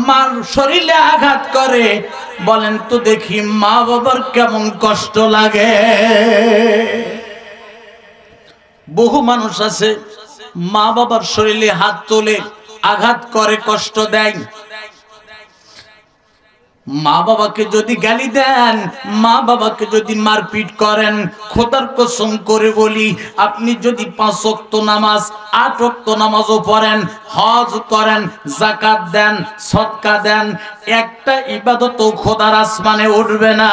মার শরীরে আঘাত করে, বলেন তো দেখি মা বাবার কেমন কষ্ট লাগে। বহু মানুষ আছে মা বাবার শরীরে হাত তোলে, আঘাত করে, কষ্ট দেয়। মা বাবাকে যদি গালি দেন, মা বাবাকে যদি মারপিট করেন, খোদার কসম করে বলি, আপনি যদি 5 ওয়াক্ত নামাজ 8 ওয়াক্ত নামাজও পড়েন, হজ করেন, যাকাত দেন, সদকা দেন, একটা ইবাদতও খোদার আসমানে উঠবে না।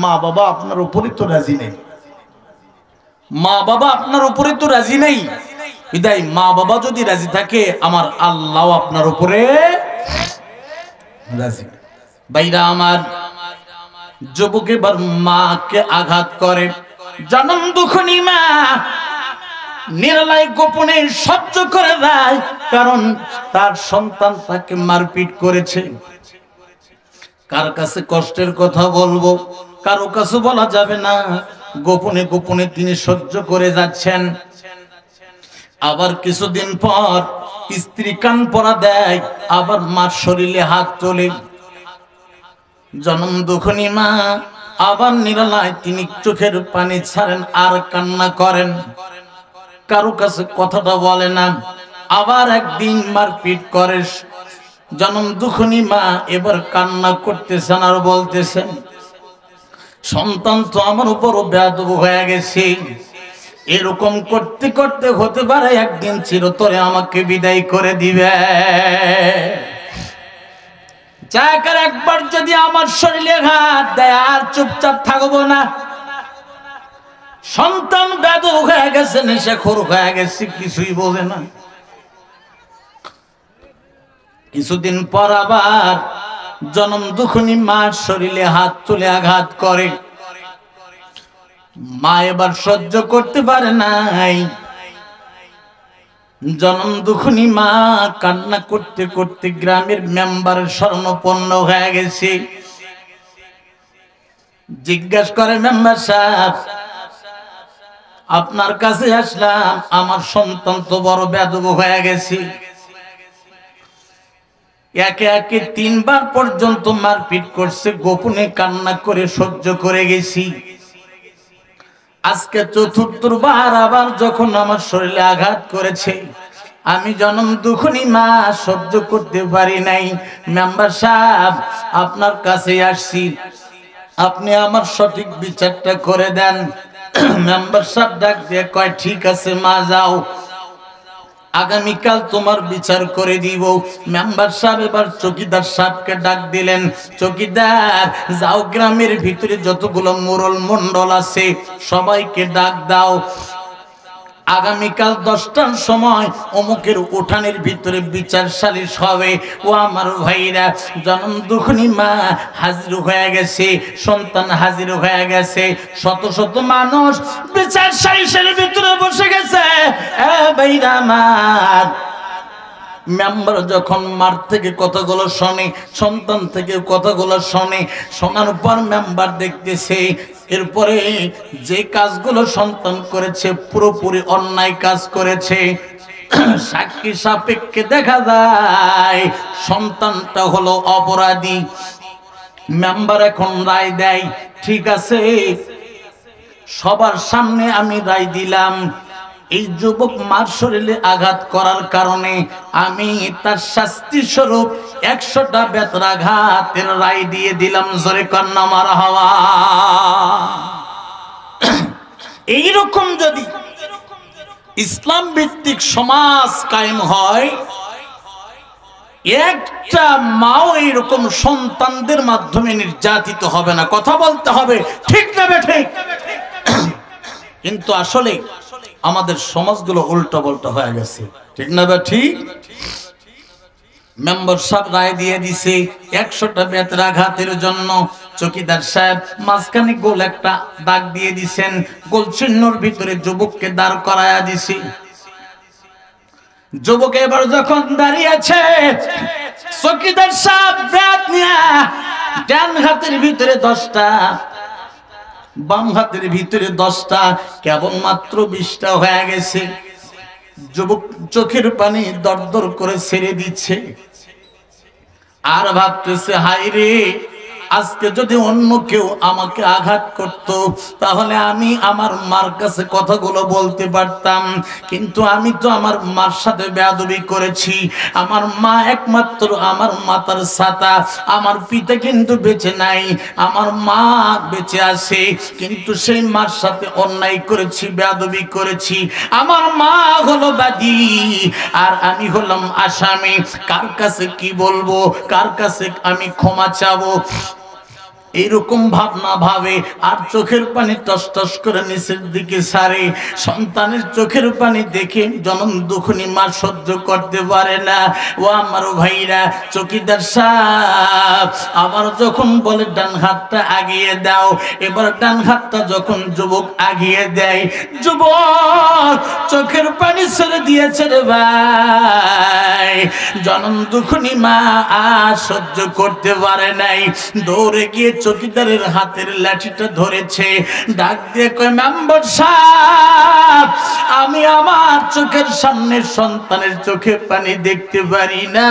মা বাবা আপনার উপরে তো রাজি নেই, মা বাবা আপনার উপরে তো রাজি নেই। বিদায় মা বাবা যদি রাজি থাকে, আমার আল্লাহ আপনার উপরে রাজি। ভাইরা আমার, যুবক এবার মাকে আঘাত করে, জনম দুঃখনী মা নিরালায় গোপনে সহ্য করে দেয়, কারণ তার সন্তান তাকে মারপিট করেছে। কার কাছে কষ্টের কথা বলবো, কারো কাছে বলা যাবে না, গোপনে গোপনে তিনি সহ্য করে যাচ্ছেন। আবার কিছুদিন পর স্ত্রী কান পরা দেয়, আবার মার শরীরে হাত তোলে, জনম দুঃখনী মা আবার নিরালায় তিনি চোখের পানি ছাড়েন আর কান্না করেন, কারো কাছে কথাটা বলে না। আবার একদিন মারপিট করে, জনম দুঃখনী মা এবার কান্না করতেছেন আর বলতেছেন, সন্তান তো আমার উপর বেয়াদব হয়ে গেছে, এরকম করতে করতে হতে পারে একদিন চিরতরে আমাকে বিদায় করে দিবে। চাকার একবার যদি আমার শরীরে হাত দেয় আর চুপচাপ থাকবো না। সন্তান বেয়াদব হয়ে গেছে, নেশাখোর হয়ে গেছে, কিছুই বোঝে না। কিছুদিন পর আবার জনম দুঃখনী মার শরীরে হাত তুলে আঘাত করে। মা এবার সহ্য করতে পারে নাই, জনম দুঃখনী মা কান্না করতে করতে গ্রামের মেম্বারের শরণাপন্ন হয়ে গেছে। জিজ্ঞাসা করে, মেম্বার সাহেব আপনার কাছে আসলাম, আমার সন্তান তো বড় বেয়াদব হয়ে গেছে, একে একে 3 বার পর্যন্ত মারপিট করছে, গোপনে কান্না করে সহ্য করে গেছি। আজকে 4বার আবার যখন আমার শরীরে আঘাত করেছে, আমি জনম দুঃখনী মা সহ্য করতে পারি নাই। মেম্বার সাহেব আপনার কাছে আসছি, আপনি আমার সঠিক বিচারটা করে দেন। মেম্বার সাহেব ডাক দিয়ে কয়, ঠিক আছে মা যাও, আগামীকাল তোমার বিচার করে দিব। মেম্বার সাহেব এবার চৌকিদার সাহেবকে ডাক দিলেন, চৌকিদার যাও গ্রামের ভিতরে যতগুলো মোড়ল মন্ডল আছে সবাইকে ডাক দাও, আগামীকাল 10টার সময় অমুকের উঠানের ভিতরে বিচার সালিশ হবে। ও আমার ভাইরা, জনম দুঃখনী মা হাজির হয়ে গেছে, সন্তান হাজির হয়ে গেছে, শত শত মানুষ বিচার সালিশের ভিতরে বসে গেছে। ভাইরা আমার, মেম্বার যখন মার থেকে কথাগুলো শোনে, সন্তান থেকে কথাগুলো শোনে, শোনার পর মেম্বার দেখতেছে এরপরে যে কাজগুলো সন্তান করেছে পুরোপুরি অন্যায় কাজ করেছে। সাক্ষী সাপেক্ষে দেখা যায় সন্তানটা হলো অপরাধী। মেম্বার এখন রায় দেয়, ঠিক আছে সবার সামনে আমি রায় দিলাম, এই যুবক মার শরীরে আঘাত করার কারণে আমি তার শাস্তি স্বরূপ 100টা বেত্রাঘাতের রায় দিয়ে দিলাম। জোরে কন্যা মারহাবা। এইরকম যদি ইসলাম ভিত্তিক সমাজ কায়েম হয়, একটা মাও এইরকম সন্তানদের মাধ্যমে নির্যাতিত হবে না। কথা বলতে হবে, ঠিক না বেঠিক? কিন্তু আসলে আমাদের সমাজগুলো উল্টো পাল্টা হয়ে গেছে, ঠিক না বেঠিক? মেম্বার সাহেব রায় দিয়ে দিছে 100টা বেত্রাঘাতের জন্য। চৌকিদার সাহেব মাঝখানে গোল একটা দাগ দিয়ে দিছেন, গোল চিহ্নর ভিতরে যুবককে দাঁড় করায়া দিছি। যুবক এবার যখন দাঁড়িয়ে আছে, চৌকিদার সাহেব ব্যাট নিয়ে ডান হাতের ভিতরে 10টা, বাম হাতের ভিতরে 10টা, কেবলমাত্র 20টা হয়ে গেছে। যুবক চোখের পানি দরদর করে ছেড়ে দিচ্ছে। আর ভাবতেছে হায় রে, আজকে যদি অন্য কেউ আমাকে আঘাত করত তাহলে আমি আমার মার কাছে কথাগুলো বলতে পারতাম, কিন্তু আমি তো আমার মার সাথে বেয়াদবি করেছি। আমার মা একমাত্র আমার মাতার ছাতা, আমার পিতা কিন্তু বেঁচে নাই, আমার মা বেঁচে আছে, কিন্তু সেই মার সাথে অন্যায় করেছি, বেয়াদবি করেছি। আমার মা হলো বাদী আর আমি হলাম আসামি। কার কাছে কি বলবো, কার কাছে আমি ক্ষমা চাবো, এইরকম ভাবনা ভাবে আর চোখের পানি টস টস করে নিচের দিকে সারে। সন্তানের চোখের পানি দেখে জনম দুঃখিনী মা সহ্য করতে পারে না। ও আমার ভাইরা, চকিদার সাহেব আবার যখন বলে ডান হাতটা আগিয়ে দাও, এবার ডান হাতটা যখন যুবক আগিয়ে দেয়, যুবক চোখের পানি ছেড়ে দিয়েছে রে ভাই। জনম দুঃখিনী মা আর সহ্য করতে পারে নাই, দৌড়ে গিয়ে চকিদারের হাতের লাঠিটা ধরেছে, ডাক দিয়ে কয় মেম্বার সাহেব, আমি আমার চোখের সামনে সন্তানের চোখে পানি দেখতে পারি না।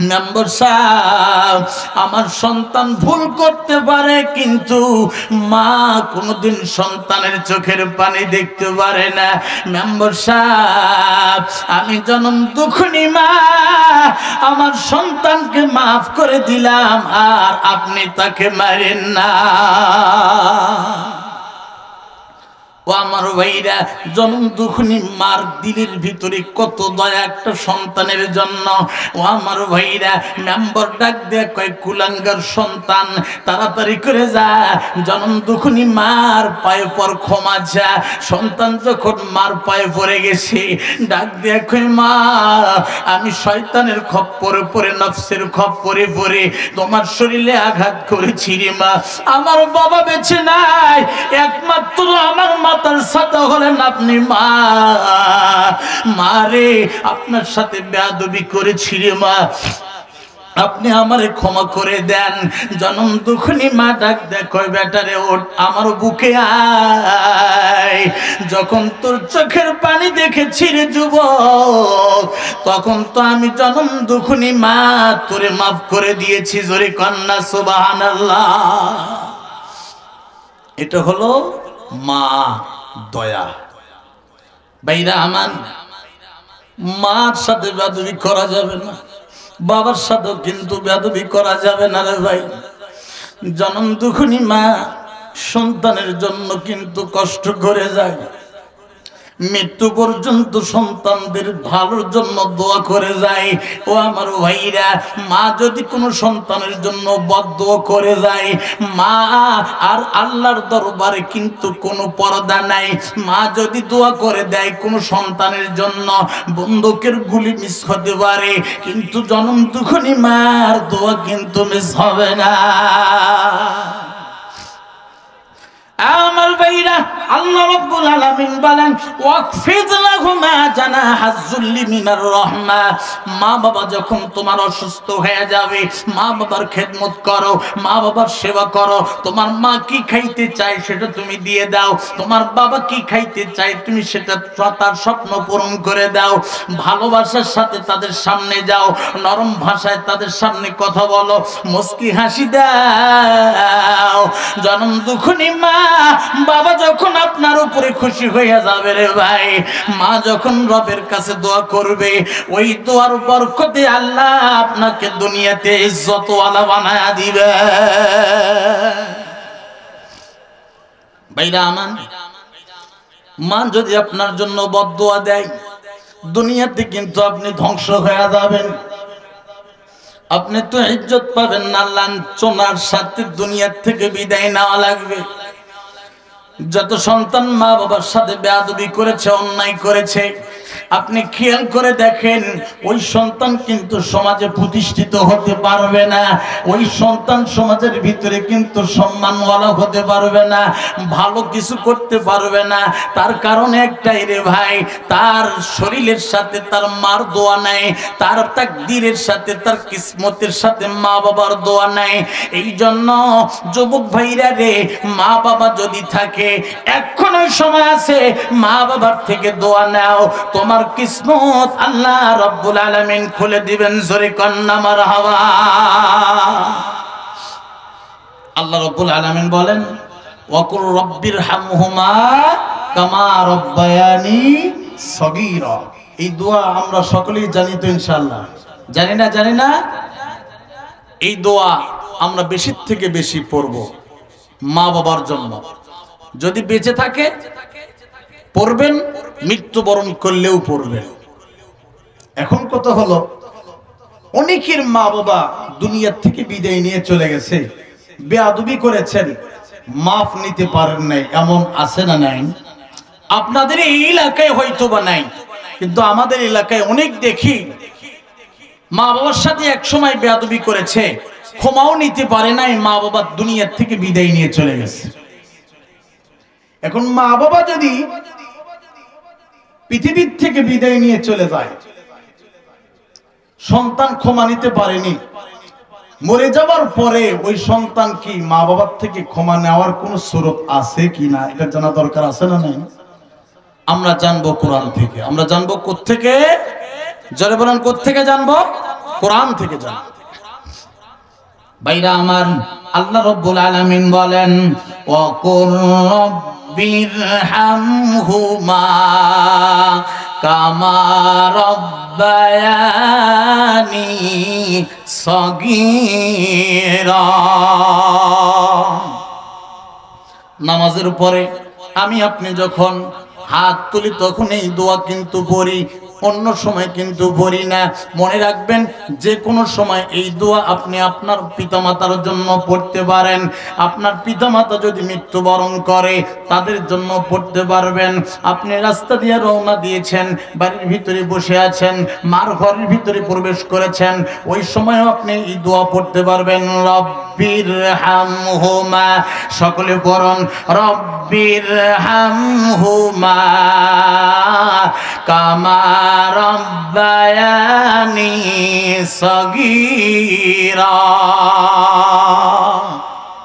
মেম্বার সাহেব, আমার সন্তান ভুল করতে পারে কিন্তু মা কোনোদিন সন্তানের চোখের পানি দেখতে পারে না। মেম্বার সাহেব, আমি জনম দুঃখিনী মা, আমার সন্তানকে মাফ করে দিলাম আর আপনি তাকে মারেন না। ও আমার ভাইরা, জনম দুঃখিনী মার দিলের ভিতরে কত দয়া একটা সন্তানের জন্য। ও আমার ভাইরা, মেম্বার ডাক দেয়া কয় কুলাঙ্গার সন্তান, তাড়াতাড়ি করে যা জনম দুঃখিনী মার পায়ে পর ক্ষমা যা। সন্তান যখন মার পায়ে পড়ে গেছে, ডাক দেয়া কয় মা, আমি শয়তানের খপ্পরে পড়ে, নফসের খপ্পরে পড়ে তোমার শরীরে আঘাত করেছি রে মা। আমার বাবা বেঁচে নাই, একমাত্র আমার মাতার সাথে হলেন আপনি মা। মারে, আপনার সাথে বেয়াদবি করেছি রে মা, আপনি আমারে ক্ষমা করে দেন। জনম দুঃখিনী মা ডাক দেয় কয় বেটারে ওঠ, আমার বুকে আয়। যখন তোর চোখের পানি দেখেছি রে যুবক, তখন তো আমি জনম দুঃখিনী মা তোরে মাফ করে দিয়েছি। জোরে কন্যা সুবহানাল্লাহ। এটা হলো মা দয়া। ভাইরা আমার, মার সাথে বেয়াদবি করা যাবে না, বাবার সাথেও কিন্তু বেয়াদবি করা যাবে না রে ভাই। জনম দুঃখিনী মা সন্তানের জন্য কিন্তু কষ্ট করে যায়, মৃত্যু পর্যন্ত সন্তানদের ভালোর জন্য দোয়া করে যায়। ও আমার ভাইরা, মা যদি কোনো সন্তানের জন্য বদদোয়া করে যায়, মা আর আল্লাহর দরবারে কিন্তু কোনো পর্দা নাই। মা যদি দোয়া করে দেয় কোনো সন্তানের জন্য, বন্দুকের গুলি মিস হতে পারে, কিন্তু জনম দুঃখিনী মার দোয়া কিন্তু মিস হবে না। আমার ভাইরা, আল্লাহ রাব্বুল আলামিন বলেন ওয়াকফিদ লাহুমা জানাহাজ যুল্লি মিনার রাহমা। মা বাবা যখন তোমার অসুস্থ হয়ে যাবে, মা বাবার খেদমত করো, মা বাবার সেবা করো। তোমার মা কি খাইতে চায় সেটা তুমি দিয়ে দাও, তোমার বাবা কি খাইতে চায় তুমি সেটা তার স্বপ্ন পূরণ করে দাও। ভালোবাসার সাথে তাদের সামনে যাও, নরম ভাষায় তাদের সামনে কথা বলো, মুস্কি হাসি দাও। জনম দুঃখিনী মা বাবা যখন আপনার উপরে খুশি হয়ে যাবে রে ভাই, মা যখন রবের কাছে দোয়া করবে, ওই দোয়ার বরকতে আল্লাহ আপনাকে দুনিয়াতে ইজ্জতওয়ালা বানায়া দিবে। ভাইরা আমার, মা যদি আপনার জন্য বদদোয়া দেয়, দুনিয়াতে কিন্তু আপনি ধ্বংস হয়ে যাবেন, আপনি তো ইজ্জত পাবেন না, লাঞ্ছনার সাথে দুনিয়ার থেকে বিদায় নেওয়া লাগবে। যত সন্তান মা বাবার সাথে বেয়াদবি করেছে, অন্যায় করেছে, আপনি খেয়াল করে দেখেন, ওই সন্তান কিন্তু সমাজে প্রতিষ্ঠিত হতে পারবে না, ওই সন্তান সমাজের ভিতরে কিন্তু সম্মানওয়ালা হতে পারবে না, ভালো কিছু করতে পারবে না। তার কারণ একটাই রে ভাই, তার শরীরের সাথে তার মার দোয়া নাই, তার তাকদীরের সাথে তার কিসমতের সাথে মা বাবার দোয়া নাই। এই জন্য যুবক ভাইরা রে, মা বাবা যদি থাকে, এখনো সময় আছে, মা বাবার থেকে দোয়া নাও। তোমার নেওয়ার কিসমত আল্লাহ রাব্বুল আলামিন খুলে দিবেন। জোরে কন্না মারহাবা। আল্লাহ রাব্বুল আলামিন বলেন ওয়াকুর রব্বিরহামহুমা কামা রাব্বায়ানি সগীরা। এই দোয়া আমরা সকলেই জানি তো ইনশাআল্লাহ? জানি না? এই দোয়া আমরা বেশি থেকে বেশি পড়ব মা বাবার জন্য। যদি বেঁচে থাকে পড়বেন, মৃত্যুবরণ করলেও পড়বেন। এখন কত হলো, অনেকের মা বাবা দুনিয়ার থেকে বিদায় নিয়ে চলে গেছে, বেয়াদবি করেছেন, মাফ নিতে পারেন নাই, এমন আছে না নাই? আপনাদের এই এলাকায় হয়তো বা নাই, কিন্তু আমাদের এলাকায় অনেক দেখি মা বাবার সাথে এক সময় বেয়াদবি করেছে, ক্ষমাও নিতে পারে নাই, মা বাবা দুনিয়ার থেকে বিদায় নিয়ে চলে গেছে। এখন মা বাবা যদি পৃথিবীর থেকে বিদায় নিয়ে চলে যায়, সন্তান ক্ষমা নিতে পারেনি, মরে যাওয়ার পরে ওই সন্তান কি মা বাবার থেকে ক্ষমা নেওয়ার কোন সুরত আছে কিনা, এটা জানা দরকার আছে না নাই? আমরা জানবো কোরআন থেকে। আমরা জানবো কোত্থেকে? জোরে বলেন, কোত্থেকে জানবো? কোরআন থেকে জানবো। ভাইরা আমার, আল্লাহ রাব্বুল আলামিন বলেন ওয়াকুর রব্বিরহামহুমা কামা রাব্বায়ানি সগীরা। নামাজের পরে আমি আপনি যখন হাত তুলি তখন এই দোয়া কিন্তু পড়ি, অন্য সময় কিন্তু পড়ি না। মনে রাখবেন, যে কোনো সময় এই দোয়া আপনি আপনার পিতামাতার জন্য পড়তে পারেন। আপনার পিতামাতা যদি মৃত্যুবরণ করে তাদের জন্য পড়তে পারবেন। আপনি রাস্তা দিয়ে রওনা দিয়েছেন, বাড়ির ভিতরে বসে আছেন, মার ঘরের ভিতরে প্রবেশ করেছেন, ওই সময়ও আপনি এই দোয়া পড়তে পারবেন। রব্বিরহামহুমা, সকলে পড়ুন, রব্বিরহামহুমা কামা রাব্বায়ানি সগীরা।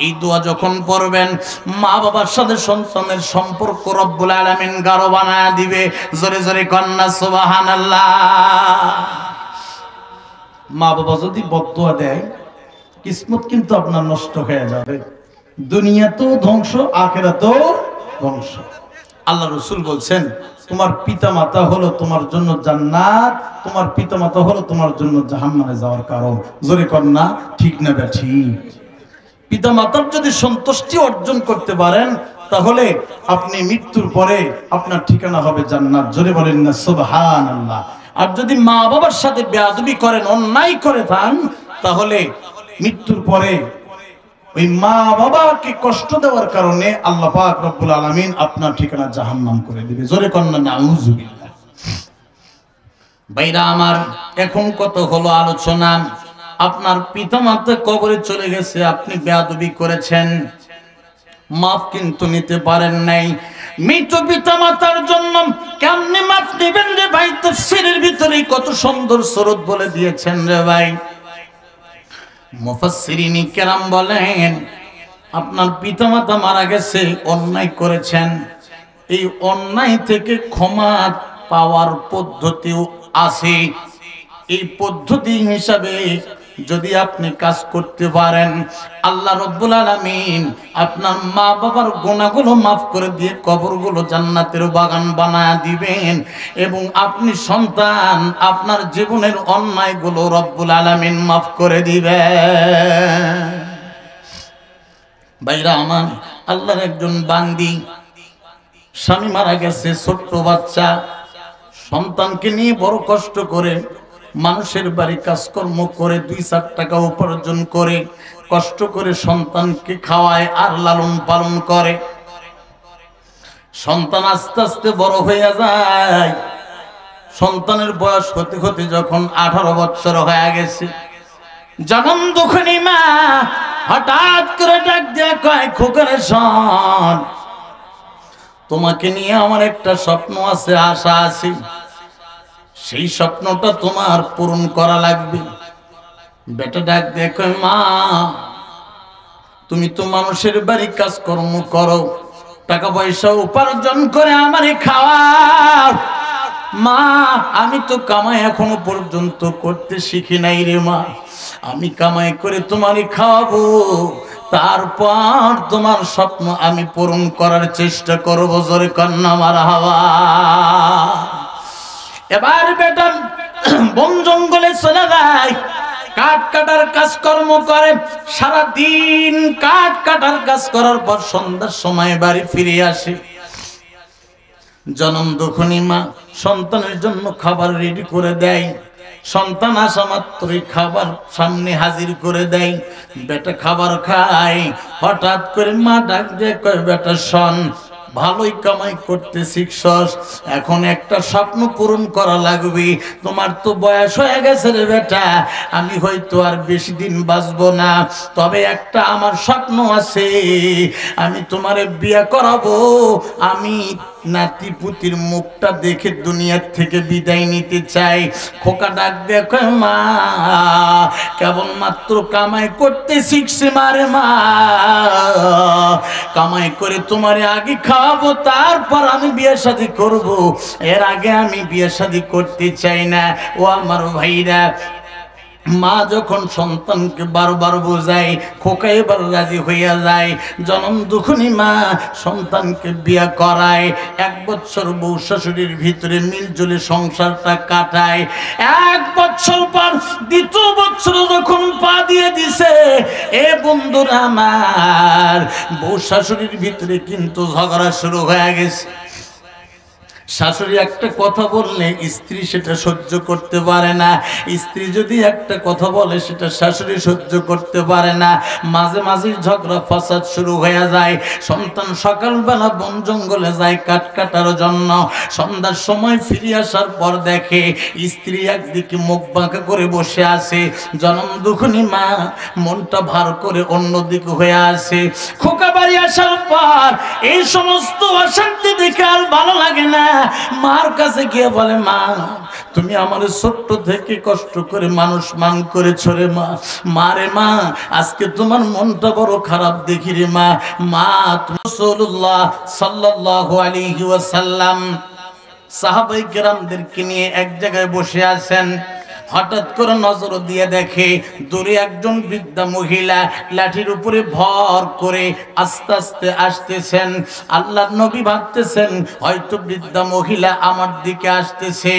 এই দোয়া যখন পড়বেন, মা বাবার সাথে সন্তানের সম্পর্ক রব্বুল আলামিন গাঢ় বানায় দিবে। জোরে জোরে কন্না সুবহানাল্লাহ। মা বাবা যদি বদদুয়া দেয়, কিসমত কিন্তু আপনার নষ্ট হয়ে যাবে, দুনিয়াতেও ধ্বংস, আখিরাতেও ধ্বংস। আল্লাহ রাসূল বলছেন তোমার পিতামাতা হলো তোমার জন্য জান্নাত, তোমার পিতামাতা হলো তোমার জন্য জাহান্নামে যাওয়ার কারণ। জোরে কন্না ঠিক না ঠিক? পিতামাতার যদি সন্তুষ্টি অর্জন করতে পারেন তাহলে আপনি মৃত্যুর পরে আপনার ঠিকানা হবে জান্নাত। জোরে বলেন না সুবহানাল্লাহ। আর যদি মা বাবার সাথে বেয়াদবি করেন, অন্যায় করে থাকেন, তাহলে মৃত্যুর পরে ওই মা বাবাকে কষ্ট দেওয়ার কারণে আল্লাহ পাক রব্বুল আলামিন আপনার ঠিকানা জাহান্নাম করে দিবে। জোরে কন্না নাউযুবিল্লাহ। ভাইরা আমার, এখন কত হলো আলোচনা। আপনার পিতামাতা কবরে চলে গেছে, আপনি বেয়াদবি করেছেন, মাফ কিন্তু নিতে পারেন নাই। মৃত পিতামাতার জন্য কেমনে মাফ নেবেন রে ভাই? তাফসীরের ভিতরে কত সুন্দর সুরত বলে দিয়েছেন রে ভাই। মুফাসসিরিন কেরাম বলেন, আপনার পিতামাতা মারা গেছে, অন্যায় করেছেন, এই অন্যায় থেকে ক্ষমা পাওয়ার পদ্ধতিও আছে। এই পদ্ধতি হিসাবে যদি আপনি কাজ করতে পারেন, আল্লাহ রাব্বুল আলামিন আপনার মা বাবার গুনাহগুলো মাফ করে দিয়ে কবরগুলো জান্নাতের বাগান বানায় দিবেন, এবং আপনি সন্তান আপনার জীবনের অন্যায়গুলো রব্বুল আলামিন মাফ করে দিবেন। ভাইরা আমার, আল্লাহর একজন বান্দি, স্বামী মারা গেছে, ছোট্ট বাচ্চা, সন্তানকে নিয়ে বড় কষ্ট করে মানুষের বাড়ি কাজকর্ম করে 2-4 টাকা উপার্জন করে কষ্ট করে সন্তানকে খাওয়ায় আর লালন পালন করে। সন্তান আস্তে আস্তে বড় হয়ে যায়। সন্তানের বয়স হতে হতে যখন 18 বছর হয়ে গেছে, যখন দুঃখিনী মা হঠাৎ করে ডাক দিয়ে কয়, খোকারে শোন, তোমাকে নিয়ে আমার একটা স্বপ্ন আছে, আশা আছে, সেই স্বপ্নটা তোমার পূরণ করা লাগবে। বেটা ডাক দিয়ে কয়, মা তুমি তো মানুষের বাড়ি কাজকর্ম করো, টাকা পয়সা উপার্জন করে আমারে খাওয়াও, মা আমি তো কামাই এখনো পর্যন্ত করতে শিখি নাই রে মা, আমি কামাই করে তোমারে খাওয়াবো, তারপর তোমার স্বপ্ন আমি পূরণ করার চেষ্টা করব। জোরে কন্যা মারহাবা। এবার বেটা বন জঙ্গলে চলে যায়, কাঠ কাটার কাজকর্ম করে, সারা দিন কাঠ কাটার কাজ করার পর সন্ধ্যার সময় বাড়ি ফিরে আসে। জনম দুঃখিনী মা সন্তানের জন্য খাবার রেডি করে দেয়। সন্তান আসা মাত্রই খাবার সামনে হাজির করে দেয়। বেটা খাবার খায়, হঠাৎ করে মা ডাক দিয়ে কয়, বেটা শোন, ভালোই কামাই করতে শিখছস, এখন একটা স্বপ্ন পূরণ করা লাগবে। তোমার তো বয়স হয়ে গেছে রে বেটা, আমি হয়তো আর বেশি দিন বাঁচবো না, তবে একটা আমার স্বপ্ন আছে, আমি তোমারে বিয়ে করাবো। আমি নাতি পুতির মুখটা দেখে দুনিয়ার থেকে বিদায় নিতে চাই। খোকা ডাক দেখো, মা কেবল মাত্র কামাই করতে শিখছে মারে মা, কামাই করে তোমারে আগে খাওয়াবো, তারপর আমি বিয়ে শাদী করব, এর আগে আমি বিয়ে শাদী করতে চাই না। ও আমার ভাইরা, মা যখন সন্তানকে বারবার বোঝায়, খোকা এবার রাজি হইয়া যায়। জনম দুঃখিনী মা সন্তানকে বিয়া করায়। 1 বছর বউ শাশুড়ির ভিতরে মিলজুলে সংসারটা কাটায়। 1 বছর পর 2য় বছর যখন পা দিয়ে দিছে, এ বন্ধুরা আমার, বউ শাশুড়ির ভিতরে কিন্তু ঝগড়া শুরু হয়ে গেছে। শাশুড়ি একটা কথা বললে স্ত্রী সেটা সহ্য করতে পারে না, স্ত্রী যদি একটা কথা বলে সেটা শাশুড়ি সহ্য করতে পারে না, মাঝে মাঝে ঝগড়া ফাসাদ শুরু হয়ে যায়। সন্তান সকালবেলা বন জঙ্গলে যায় কাঠ কাটার জন্য, সন্ধ্যার সময় ফিরে আসার পর দেখে স্ত্রী একদিকে মুখ বাঁকা করে বসে আছে, জনম দুঃখিনী মা মনটা ভার করে অন্যদিকে হয়ে আছে। খোকা বাড়ি আসার পর এই সমস্ত অশান্তি দেখে আর ভালো লাগে না, মার কাছে গিয়ে বলে, মা তুমি আমার ছোট্ট থেকে কষ্ট করে মানুষ মান করেছো রে মা, মারে মা আজকে তোমার মনটা বড় খারাপ দেখি রে মা। মা রাসূলুল্লাহ সাল্লাল্লাহু আলাইহি ওয়াসাল্লাম সাহাবায়ে কেরামদেরকে নিয়ে এক জায়গায় বসে আছেন। হঠাৎ করে নজর দিয়ে দেখে দূরে একজন বৃদ্ধা মহিলা লাঠির উপরে ভর করে আস্তে আস্তে আসতেছেন। আল্লাহর নবী ভাবতেছেন হয়তো বৃদ্ধা মহিলা আমার দিকে আসতেছে।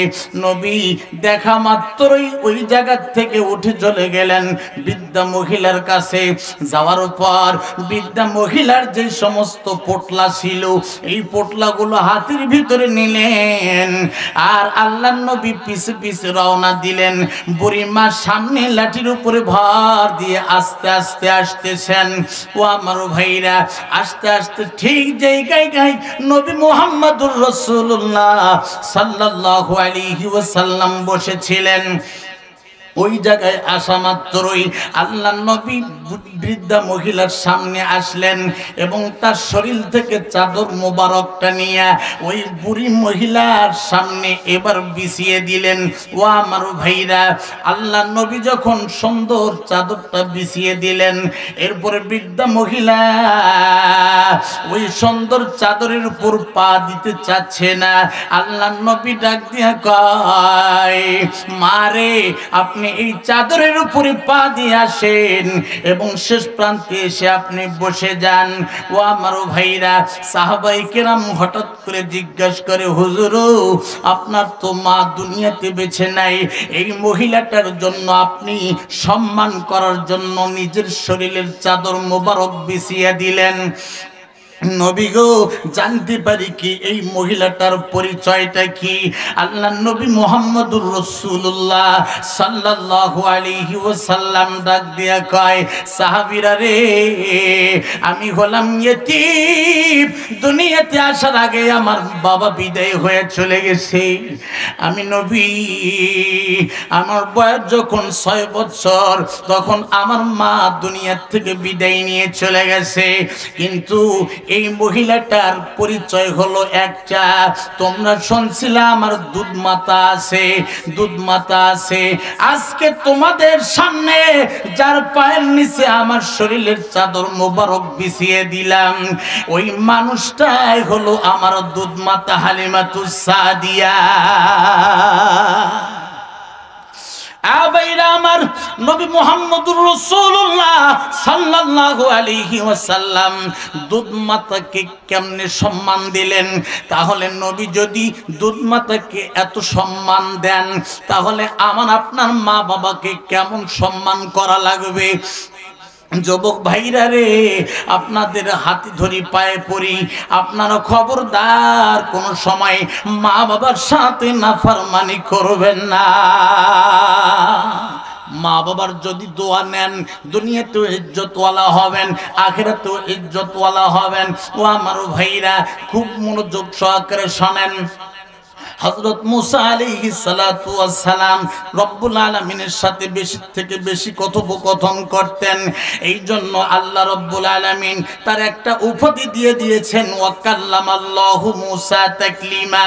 নবী দেখা মাত্রই ওই জায়গা থেকে উঠে চলে গেলেন বৃদ্ধা মহিলার কাছে। যাওয়ার পর বৃদ্ধা মহিলার যে সমস্ত পোটলা ছিল এই পোটলাগুলো হাতের ভিতরে নিলেন, আর আল্লাহর নবী পিছে পিছে রওনা দিলেন। বুড়িমা সামনে লাঠির উপরে ভর দিয়ে আস্তে আস্তে আসতেছেন। ও আমার ভাইরা, আস্তে আস্তে ঠিক জায়গায় গায় নবী মুহাম্মদুর রাসূলুল্লাহ সাল্লাল্লাহু আলাইহি ওয়াসাল্লাম বসেছিলেন। ওই জায়গায় আসা মাত্রই আল্লাহর নবী বৃদ্ধা মহিলার সামনে আসলেন এবং তার শরীর থেকে চাদর মোবারকটা নিয়ে ওই বুড়ি মহিলার সামনে এবার বিছিয়ে দিলেন। ও আমার ভাইরা, আল্লাহর নবী যখন সুন্দর চাদরটা বিছিয়ে দিলেন, এরপরে বৃদ্ধা মহিলা ওই সুন্দর চাদরের উপর পা দিতে চাচ্ছে না। আল্লাহর নবী ডাক দিয়া কয়, মারে আপনি এই চাদরের উপরে পা দিয়ে আসেন এবং শেষ প্রান্তে এসে আপনি বসে যান। ও আমার ভাইরা, সাহাবায়ে কেরাম হঠাৎ করে জিজ্ঞাসা করে, হুজুর আপনার তো মা দুনিয়াতে বেঁচে নাই, এই মহিলাটার জন্য আপনি সম্মান করার জন্য নিজের শরীরের চাদর মোবারক বিছিয়ে দিলেন। নবী গো, জানতে পারি কি এই মহিলাটার পরিচয়টা কি? আল্লাহর নবী মুহাম্মদুর রাসূলুল্লাহ সাল্লাল্লাহু আলাইহি ওয়াসাল্লাম ডাক দিয়া কয়, সাহাবীরা রে, আমি হলাম ইতিম, দুনিয়াতে আসার আগে আমার বাবা বিদায় হয়ে চলে গেছে। আমি নবী, আমার বয়স যখন 6 বছর তখন আমার মা দুনিয়া থেকে বিদায় নিয়ে চলে গেছে, কিন্তু এই মহিলাটার পরিচয় হলো একটা, তোমরা শুনছিলে আমার দুধ মাতা আছে, দুধ মাতা আছে। আজকে তোমাদের সামনে যার পায়ের নিচে আমার শরীরের চাদর মোবারক বিছিয়ে দিলাম, ওই মানুষটাই হলো আমার দুধ মাতা হালিমাতুস সাদিয়া। আবাইরা আমার নবী মুহাম্মদুর রাসূলুল্লাহ সাল্লাল্লাহু আলাইহি ওয়াসাল্লাম দুধ মাতাকে কেমনে সম্মান দিলেন? তাহলে নবী যদি দুধ মাতাকে এত সম্মান দেন, তাহলে আমার আপনার মা বাবাকে কেমন সম্মান করা লাগবে? যুবক ভাইরা রে, আপনাদের হাতে ধরি পায়ে পড়ি, আপনারা খবরদার কোন সময় মা বাবার সাথে নাফরমানি করবেন না। মা বাবার যদি দোয়া নেন, দুনিয়াতেও ইজ্জতওয়ালা হবেন, আখিরাতেও ইজ্জতওয়ালা হবেন। ও আমার ভাইরা, খুব মনোযোগ সহকারে শোনেন। হযরত মুসা আলাইহিস সালাতু ওয়াস সালাম রব্বুল আলামিনের সাথে বেশি থেকে বেশি কথোপকথন করতেন। এই জন্য আল্লাহ রব্বুল আলামিন তার একটা উপাধি দিয়ে দিয়েছেন, ওয়া কাল্লামাল্লাহু মুসা তাকলিমা।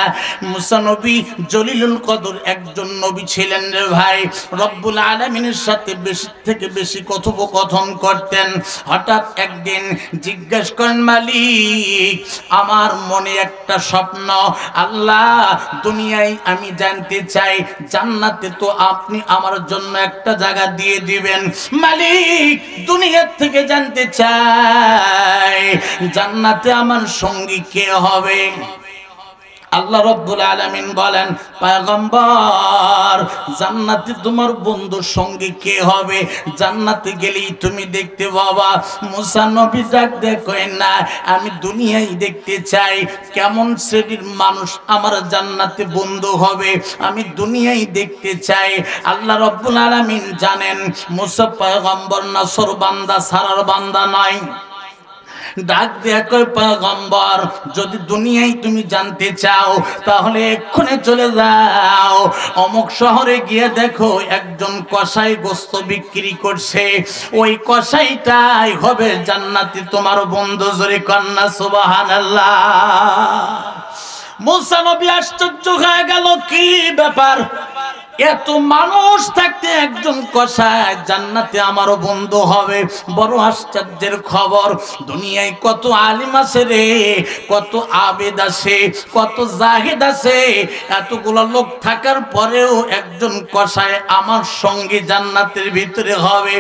মুসা নবী জলিলুল কদর একজন নবী ছিলেন রে ভাই। রব্বুল আলামিনের সাথে বেশি থেকে বেশি কথোপকথন করতেন। হঠাৎ একদিন জিজ্ঞেস করেন, মালিক, আমার মনে একটা স্বপ্ন, আল্লাহ দুনিয়ায় আমি জানতে চাই, জান্নাতে তো আপনি আমার জন্য একটা জায়গা দিয়ে দিবেন। মালিক, দুনিয়া থেকে জানতে চাই, জান্নাতে আমার সঙ্গী কে হবে? আল্লাহ রাব্বুল আলামিন বলেন, পয়গম্বর, জান্নাতে তোমার বন্ধুর সঙ্গী কে হবে? জান্নাতে গেলেই তুমি দেখতে পাবা। মুসা নবী ডাক দেখেন না, আমি দুনিয়ায় দেখতে চাই কেমন শ্রেণীর মানুষ আমার জান্নাতে বন্ধু হবে, আমি দুনিয়ায় দেখতে চাই। আল্লাহ রাব্বুল আলামিন জানেন মুসা পয়গম্বর নাসর বান্দা, সারার বান্দা নয়। ডাক দেয়া কয়, পয়গম্বর, যদি দুনিয়ায় তুমি জানতে চাও তাহলে এক্ষুনি চলে যাও, অমুক শহরে গিয়ে দেখো একজন কসাই গোশত বিক্রি করছে, ওই কসাইটাই হবে জান্নাতে তোমার বন্ধু। জোরে কন্না সুবহানাল্লাহ। মুসা নবী আশ্চর্য হয়ে গেল, কি ব্যাপার? এত মানুষ থাকতে একজন কসাই জান্নাতে আমারও বন্ধু হবে, বড় আশ্চর্যের খবর। দুনিয়ায় কত আলিম আছে রে, কত আবেদ আছে, কত জাহিদ আছে, এতগুলো লোক থাকার পরেও একজন কসাই আমার সঙ্গে জান্নাতের ভিতরে হবে।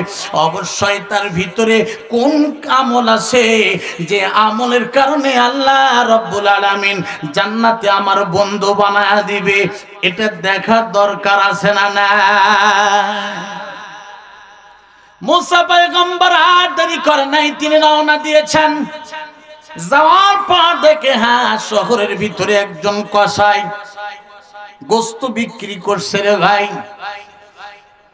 অবশ্যই তার ভিতরে কোন আমল আছে যে আমলের কারণে আল্লাহ রাব্বুল আলামিন জান্নাতে আমার বন্ধু বানায়া দিবে, এটা দেখার দরকার আছে না? না, মুসা পয়গম্বর আর দেরি করে নাই, তিনি রওনা দিয়েছেন। যাওয়ার পর দেখে, হ্যাঁ, শহরের ভিতরে একজন কসাই গোশত বিক্রি করছে রে ভাই।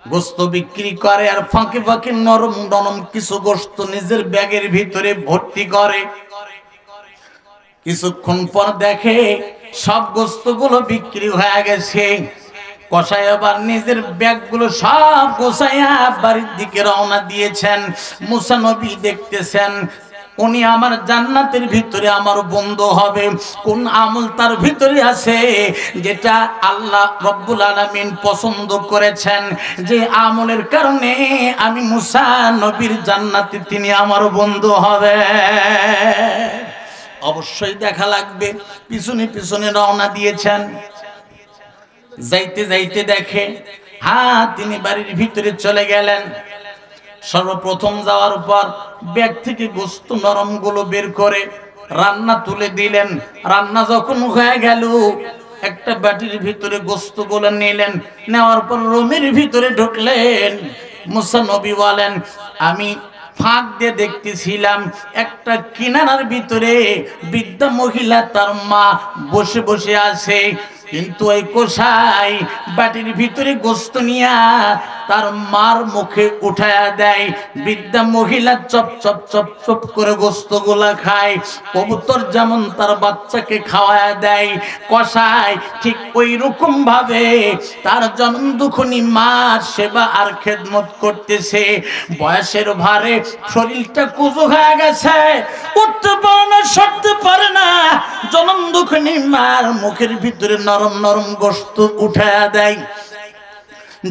গোশত বিক্রি করে আর ফাঁকে ফাঁকে নরম নরম কিছু গোশত নিজের ব্যাগের ভিতরে ভর্তি করে। কিছুক্ষণ পর দেখে সব গোশতগুলো বিক্রি হয়ে গেছে। কসাই আবার নিজের ব্যাগগুলো সব গোছাইয়া বাড়ির দিকে রওনা দিয়েছেন। মুসা নবী দেখতেছেন উনি আমার জান্নাতের ভিতরে আমার বন্ধু হবে। কোন আমল তার ভিতরে আছে যেটা আল্লাহ রব্বুল আলামিন পছন্দ করেছেন, যে আমলের কারণে আমি মুসা নবীর জান্নাতে তিনি আমার বন্ধু হবে। অবশ্যই দেখা লাগবে। পিছনে পিছনে রওনা দিয়েছেন। যাইতে যাইতে দেখে, হ্যাঁ, তিনি বাড়ির ভিতরে চলে গেলেন। সর্বপ্রথম যাওয়ার পর ব্যাগ থেকে গোশত নরম গুলো বের করে রান্না তুলে দিলেন। রান্না যখন হয়ে গেল, একটা বাটির ভিতরে গোশত গুলো নিলেন। নেওয়ার পর রুমের ভিতরে ঢুকলেন। মুসা নবী বলেন, আমি ফাঁক দিয়ে দেখতেছিলাম একটা কিনারার ভিতরে বৃদ্ধা মহিলা তার মা বসে বসে আছে। কিন্তু ওই কসাই বাটির ভিতরে গোস্ত নিয়া তার মার মুখে উঠায়া দেয়। বৃদ্ধা মহিলা চপ চপ চপ চপ করে গোস্তগুলা খায়, কবুতর যেমন তার বাচ্চাকে খাওয়ায়া দেয়, কসাই ঠিক ওই রকম ভাবে তার জনম দুঃখনী মার সেবা আর খেদমত করতেছে। বয়সের ভারে শরীরটা কুজো হয়ে গেছে, উঠতে পারে না, সরতে পারে না। জনম দুঃখনী মার মুখের ভিতরে নরম নরম গোস্ত উঠায়া দেয়।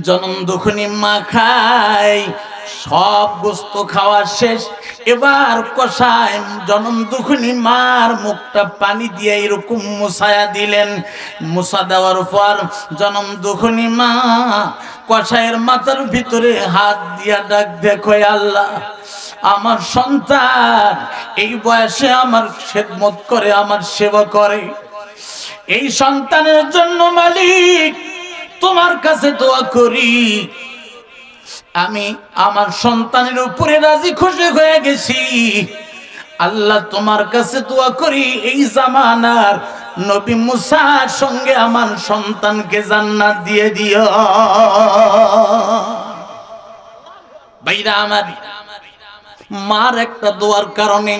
জনম দুঃখনী মা খায়, সব গোস্ত খাওয়া শেষ। এবার কসাই জনম দুঃখনী মার মুখটা পানি দিয়ে এরকম মুছায়া দিলেন। মুছা দেওয়ার পর জনম দুঃখনী মা কসাইয়ের মাথার ভিতরে হাত দিয়া ডাক দেখো, আল্লাহ আমার সন্তান এই বয়সে আমার খেদমত করে, আমার সেবা করে, এই সন্তানের জন্য মালিক তোমার কাছে দোয়া করি, আমি আমার সন্তানের উপরে রাজি খুশি হয়ে গেছি। আল্লাহ তোমার কাছে দোয়া করি এই জামানার নবী মুসার সঙ্গে আমার সন্তানকে জান্নাত দিয়ে দিও। ভাইরা আমার, মার একটা দোয়ার কারণে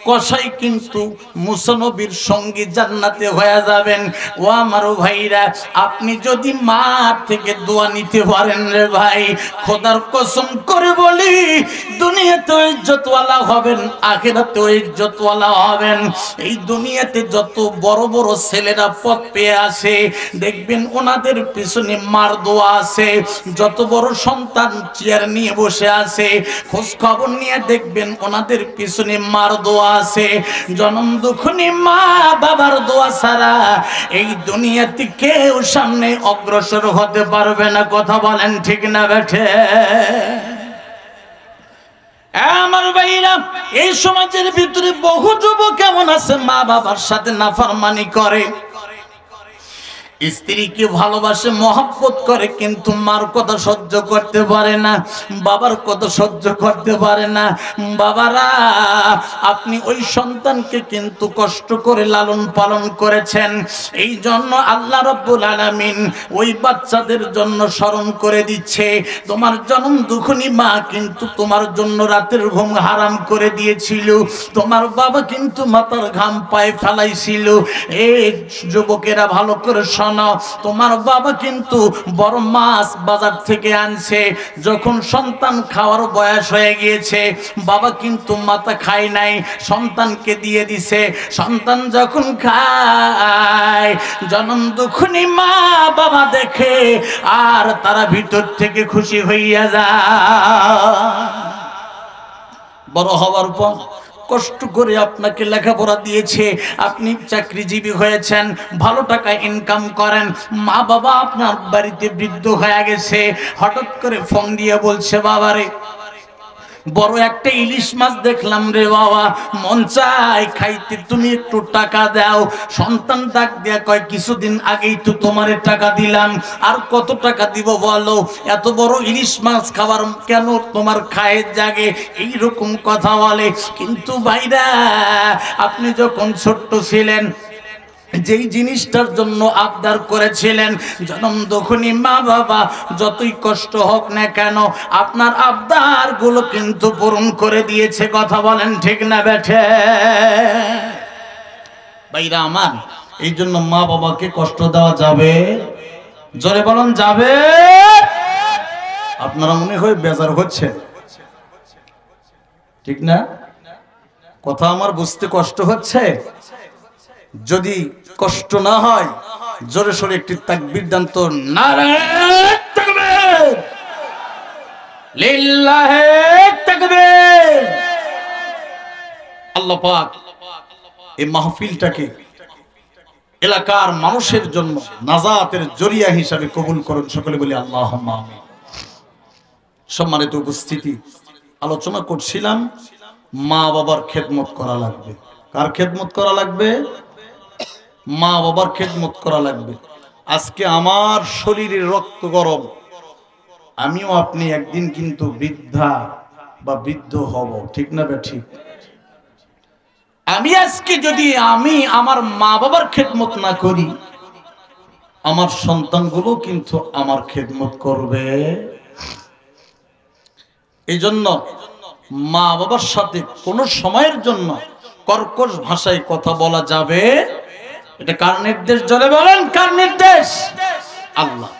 কসাই কিন্তু মুসা নবীর সঙ্গী জান্নাতে হয়ে যাবেন। ও আমার ভাইরা, আপনি যদি মা থেকে দোয়া নিতে পারেন রে ভাই, খোদার কসম করে বলি দুনিয়াতে ইজ্জতওয়ালা হবেন, আখিরাতেও ইজ্জতওয়ালা হবেন। এই দুনিয়াতে যত বড় বড় ছেলেরা পদ পেয়ে আসে দেখবেন ওনাদের পিছনে মার দোয়া আছে। যত বড় সন্তান চেয়ার নিয়ে বসে আছে খোঁজ খবর নিয়ে দেখবেন ওনাদের পিছনে মার দোয়া আছে। জনম দুঃখনী মা বাবার দোয়া ছাড়া এই দুনিয়াতে কেউ সামনে অগ্রসর হতে পারবে না। কথা বলেন ঠিক না বেঠে? আমার ভাইরা, এই সমাজের ভিতরে বহু যুবক কেমন আছে মা বাবার সাথে নাফরমানি করে, স্ত্রীকে ভালোবাসে, মহব্বত করে, কিন্তু মার কথা সহ্য করতে পারে না, বাবার কথা সহ্য করতে পারে না। বাবারা, আপনি ওই সন্তানকে কিন্তু কষ্ট করে লালন পালন করেছেন, এই জন্য আল্লাহ রাব্বুল আলামিন ওই বাচ্চাদের জন্য স্মরণ করে দিচ্ছে, তোমার জনম দুঃখনী মা কিন্তু তোমার জন্য রাতের ঘুম হারাম করে দিয়েছিল, তোমার বাবা কিন্তু মাথার ঘাম পায়ে ফেলাইছিল। এই যুবকেরা ভালো করে তোমার বাবা কিন্তু বড় মাছ বাজার থেকে আনছে, যখন সন্তান খাওয়ার বয়স হয়ে গিয়েছে বাবা কিন্তু মাথা খায় নাই, সন্তানকে দিয়ে দিছে। সন্তান যখন খায় জনম দুঃখনী মা বাবা দেখে আর তারা ভিতর থেকে খুশি হইয়া যায়। বড় হওয়ার পর কষ্ট করে আপনাকে লেখাপড়া দিয়েছে, আপনি চাকরিজীবী হয়েছেন, ভালো টাকা ইনকাম করেন, মা বাবা আপনার বাড়িতে বৃদ্ধ হয়ে গেছে, হঠাৎ করে ফোন দিয়ে বলছে বাবারে বড় একটা ইলিশ মাছ দেখলাম রে বাবা, মন চাই খাইতে, তুমি একটু টাকা দাও। সন্তান ডাক দেয়া কয় কিছুদিন আগেই তো তোমারে টাকা দিলাম, আর কত টাকা দিব বলো, এত বড় ইলিশ মাছ খাবার কেন তোমার খায়ের জাগে, এইরকম কথা বলে। কিন্তু ভাইরা, আপনি যখন ছোট্ট ছিলেন যেই জিনিসটার জন্য আবদার করেছিলেন, জনম দুঃখনী মা বাবা যতই কষ্ট হোক না কেন আপনার আবদার গুলো কিন্তু পূরণ করে দিয়েছে। কথা বলেন ঠিক না বেঠে? ভাইরা আমার, এই জন্য মা বাবাকে কষ্ট দেওয়া যাবে? জোরে বলেন যাবে? আপনারা মনে হয় বেজার হচ্ছে, ঠিক না? কথা আমার বুঝতে কষ্ট হচ্ছে? যদি কষ্ট না হয় জোরে সোরে একটি তাকবীর দান তো। নারায়ে তাকবীর, লিল্লাহে তাকবীর। আল্লাহ পাক এই মাহফিলটাকে এলাকার মানুষের জন্য নাজাতের জরিয়া হিসাবে কবুল করুন, সকলে বলি আল্লাহুম্মা আমিন। সম্মানিত উপস্থিতি, আলোচনা করছিলাম মা বাবার খেদমত করা লাগবে। কার খেদমত করা লাগবে? মা বাবার খেদমত করা লাগবে। আজকে আমার শরীরে রক্ত গরম, আমিও আপনি একদিন কিন্তু বৃদ্ধা বা বৃদ্ধ হব, ঠিক না ঠিক? আমি আজকে যদি আমি আমার মা বাবার খেদমত না করি, আমার সন্তানগুলো কিন্তু আমার খেদমত করবে। এই জন্য মা বাবার সাথে কোনো সময়ের জন্য কর্কশ ভাষায় কথা বলা যাবে। এটা কার নির্দেশ? জোরে বলেন, কার নির্দেশ? আল্লাহ।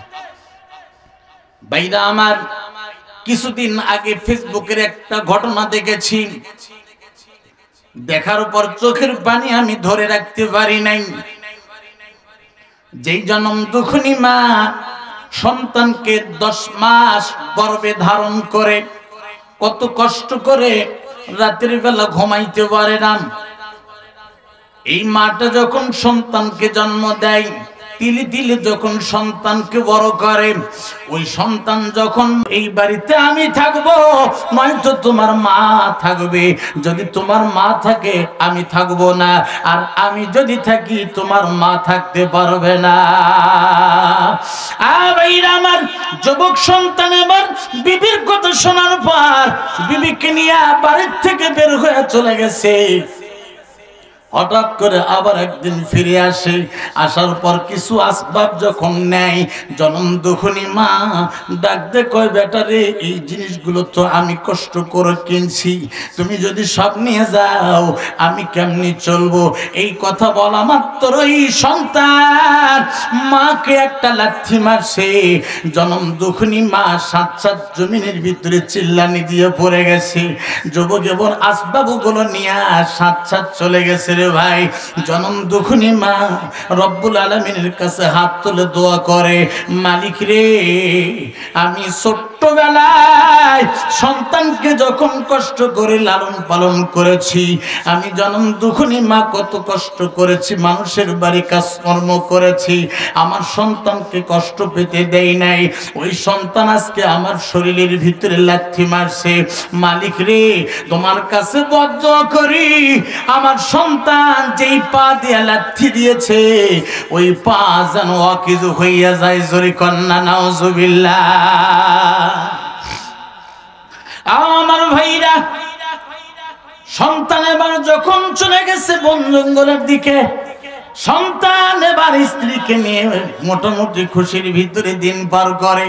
ভাইরা আমার, কিছুদিন আগে ফেসবুকের একটা ঘটনা দেখেছি, দেখার পর চোখের পানি আমি ধরে রাখতে পারি নাই। যেই জনম দুঃখিনী মা সন্তানকে 10 মাস গর্ভে ধারণ করে কত কষ্ট করে রাতের বেলা ঘুমাইতে পারে না, এই মাটা যখন সন্তানকে জন্ম দেয়, তিলে তিলে যখন সন্তানকে বড় করে, ওই সন্তান যখন এই বাড়িতে আমি থাকবো নয়তো তোমার মা থাকবে, যদি তোমার মা থাকে আমি থাকবো না, আর আমি যদি থাকি তোমার মা থাকতে পারবে না। আমার যুবক সন্তান এবার বিবির কথা শোনার পর বিবিকে নিয়ে বাড়ির থেকে বের হয়ে চলে গেছে। হঠাৎ করে আবার একদিন ফিরে আসে, আসার পর কিছু আসবাব যখন নেয়, জনম দুঃখিনী মা ডাক দে কয়, বেটা রে, এই জিনিসগুলো তো আমি কষ্ট করে কিনছি, তুমি যদি সব নিয়ে যাও আমি কেমনি চলবো? এই কথা বলা মাত্রই সন্তান মাকে একটা লাথি মারছে। জনম দুঃখিনী মা সাত সাত জমিনের ভিতরে চিল্লানি দিয়ে পড়ে গেছে। যুবক এবার আসবাবগুলো নিয়ে সাত সাত চলে গেছে। ভাই, জনম দুঃখিনী মা রব্বুল আলামিনের কাছে হাত তুলে দোয়া করে, মালিক রে, আমি ছোট্টবেলায় সন্তানকে যখন কষ্ট করে লালন পালন করেছি, আমি জনম দুঃখিনী মা কত কষ্ট করেছি, মানুষের বাড়ি কাজকর্ম করেছি, আমার সন্তানকে কষ্ট পেতে দেই নাই, ওই সন্তান আজকে আমার শরীরের ভিতরে লাথি মারছে। মালিক রে, তোমার কাছে বদদোয়া করি, আমার সন্তান যেই পা দিয়ে লাথি দিয়েছে ওই পা যেন অকিজু হইয়া যায়। জোরে কন্যা নাউজুবিল্লাহ। আমার ভাইরা, সন্তান এবার যখন চলে গেছে বন জঙ্গলের দিকে, সন্তান এবার স্ত্রীকে নিয়ে মোটামুটি খুশির ভিতরে দিন পার করে,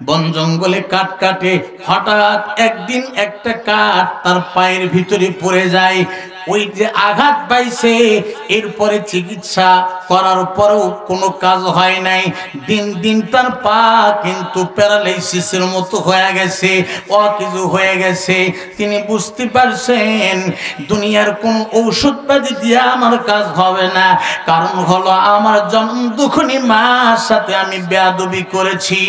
বন জঙ্গলে কাঠ কাটে। হঠাৎ একদিন একটা কাঠ তার পায়ের ভিতরে পড়ে যায়, ওই যে আঘাত পাইছে, এরপরে চিকিৎসা করার পরেও কোনো কাজ হয় নাই। দিন দিন তার পা কিন্তু প্যারালাইসিসের মতো হয়ে গেছে, অকিছু হয়ে গেছে। তিনি বুঝতে পারছেন দুনিয়ার কোন ঔষধপাতি দিয়ে আমার কাজ হবে না, কারণ হলো আমার জন্ম দুঃখিনী মার সাথে আমি বেয়াদবি করেছি,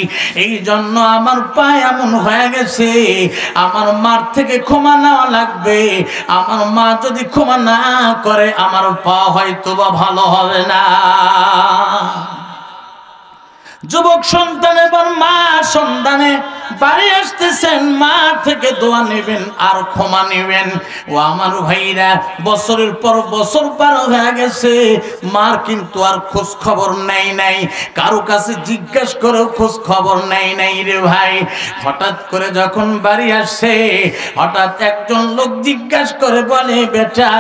এই জন্য আমার পা এমন হয়ে গেছে। আমার মার থেকে ক্ষমা নেওয়া লাগবে, আমার মা যদি ক্ষমা না করে আমার পা হয়তো বা ভালো হবে না। যুবক সন্তান এবার মা সন্তানে বাড়ি আসতেছেন, মা থেকে দোয়া নেবেন আর ক্ষমা নেবেন। ও আমার ভাইরা, বছরের পর বছর পার হয়ে গেছে, মার কিন্তু আর খোঁজ খবর নেই নাই, কারো কাছে জিজ্ঞেস করেও খোঁজ খবর নেই নাই রে ভাই। হঠাৎ করে যখন বাড়ি আসে, হঠাৎ একজন লোক জিজ্ঞাসা করে বলে, বেটা